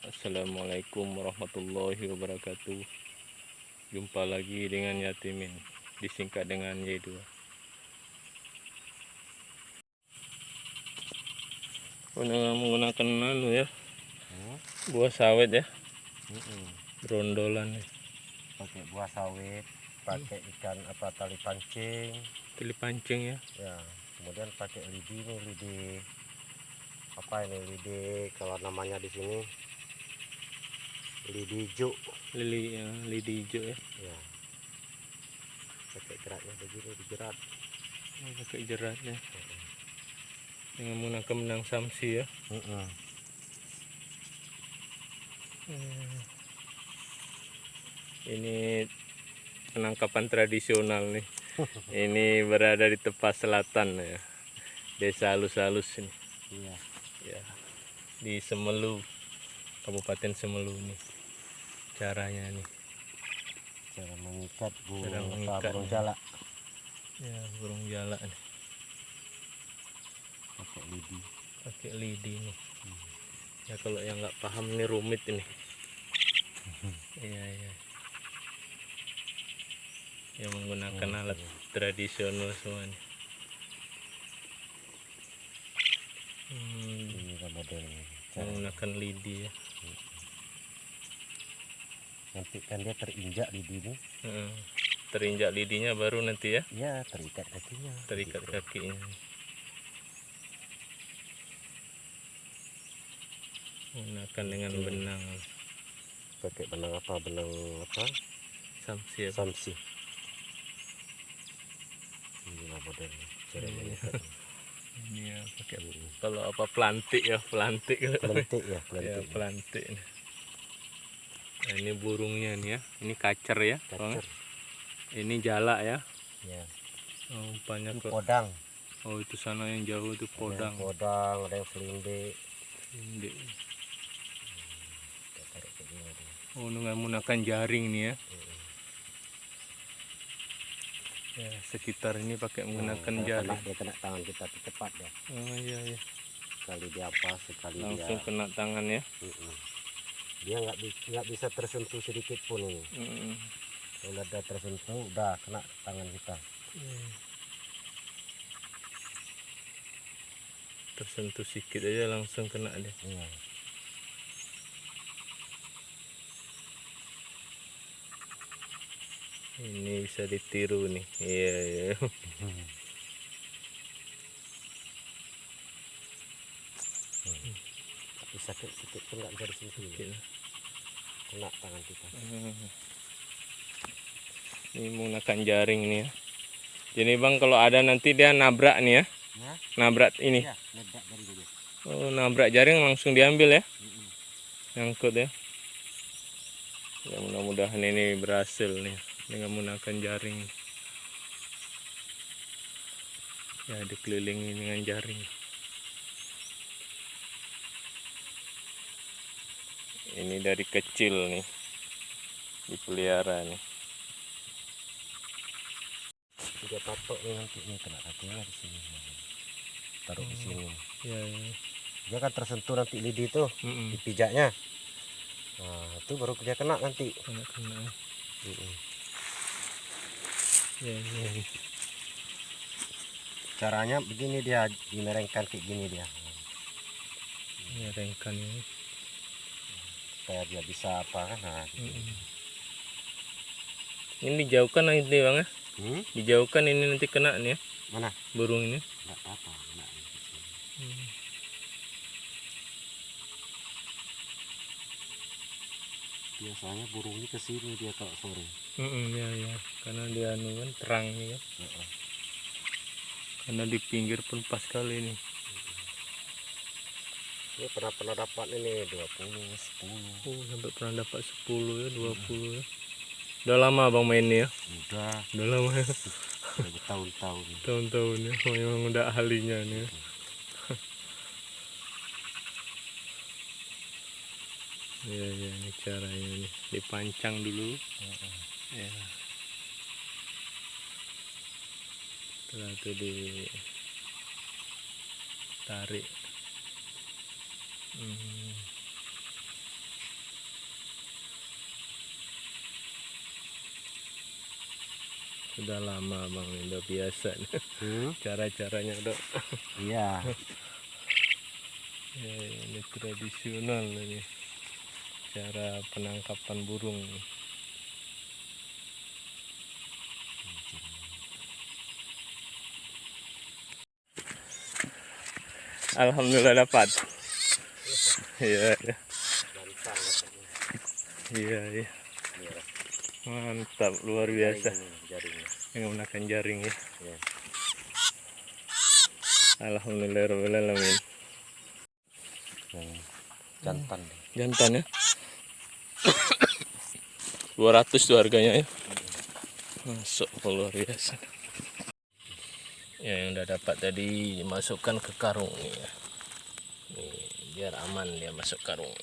Assalamualaikum warahmatullahi wabarakatuh. Jumpa lagi dengan Yatimin, disingkat dengan Y2. Menggunakan ya, buah sawit ya, berondolan ya. Pakai buah sawit, pakai ikan tali pancing. Tali pancing ya. Ya, kemudian pakai lidi nih, lidi kalau namanya di sini lidi hijau. Lidi hijau ya. Ya. Pakai jeratnya begini, dijerat. Pakai jeratnya. Dengan menggunakan benang samsi ya. Ini penangkapan tradisional nih. Ini berada di tepas selatan ya, desa halus-halus ini. Iya. Ya, di Semelu, Kabupaten Semelu nih. Caranya nih. Cara mengikat burung jala. Ya, burung jala nih. Pakai lidi nih. Ya kalau yang nggak paham ini rumit ini. Iya. Yang menggunakan alat tradisional semua nih. Ini modelnya. Menggunakan lidi ya. Nanti kan dia terinjak lidi ini. Terinjak lidinya baru nanti ya. Iya, terikat kakinya. Terikat kakinya. Menggunakan dengan benang. Pakai benang apa? Samsi ya. Samsi. Ini modelnya. Cara mengikat. Ini ya pakai kalau apa pelantik ya, pelantik ya, pelantik. Nah, ini burungnya nih ya, ini kacer ya, ini jala ya. Ya. Oh, banyak podang. Oh, itu sana yang jauh itu podang. Ada yang selindik. Oh, dengan menggunakan jaring nih ya. Ya, sekitar ini pakai menggunakan jaring. Dia kena tangan kita cepat ya. Oh iya. Sekali sekali langsung dia kena tangan ya. Dia nggak bisa tersentuh sedikit pun ini. Kalau udah tersentuh udah kena tangan kita. Tersentuh sedikit aja langsung kena deh. Ini bisa ditiru nih. Iya. Tapi sakit pun nggak bisa disentuh. Kena tangan kita. Ini menggunakan jaring nih ya. Jadi bang, kalau ada nanti dia nabrak nih ya. Nabrak ini. Oh, nabrak jaring langsung diambil ya. Nyangkut ya. Ya mudah-mudahan ini berhasil nih dengan menggunakan jaring. Ya, dikelilingi dengan jaring. Ini dari kecil nih dipelihara nih. Dia patok nih nanti ini kena kakinya di sini. Taruh di sini. Ya. Dia kan tersentuh nanti lidi itu di pijaknya. Nah, itu baru dia kena nanti. Kena. Ya. Caranya begini, dia dimerengkan kayak gini dia. Merengkan ini. Supaya dia bisa apa kan? Nah, ini dijauhkan nanti bang ya. Dijauhkan ini nanti kena nih ya. Mana? Burung ini. Enggak apa-apa. Biasanya burung ini kesini dia kalau sore. Ya. Karena dia kan terang nih kan. Karena di pinggir pun pas kali ini. Ini pernah dapat ini 20, 10. Oh, sampai pernah dapat 10 ya, 20 ya. Udah lama bang mainnya ya? Udah lama ya. Bertahun-tahun. Tahun-tahun ya. Memang udah ahlinya nih. Ya, ini caranya nih. Dipancang dulu. Ya. Setelah itu ditarik. Udah lama bang, udah biasa nih. Cara-caranya udah. Iya. Ya, ini tradisional ini cara penangkapan burung. Alhamdulillah dapat. Iya, iya. Iya, iya. Mantap, luar biasa. Menggunakan jaring ya. Alhamdulillahirobbilalamin. Jantan. Jantan ya. 200 tuh harganya ya. Masuk, luar biasa. Ya, yang udah dapat tadi masukkan ke karung nih ya. Nih, biar aman dia masuk karung.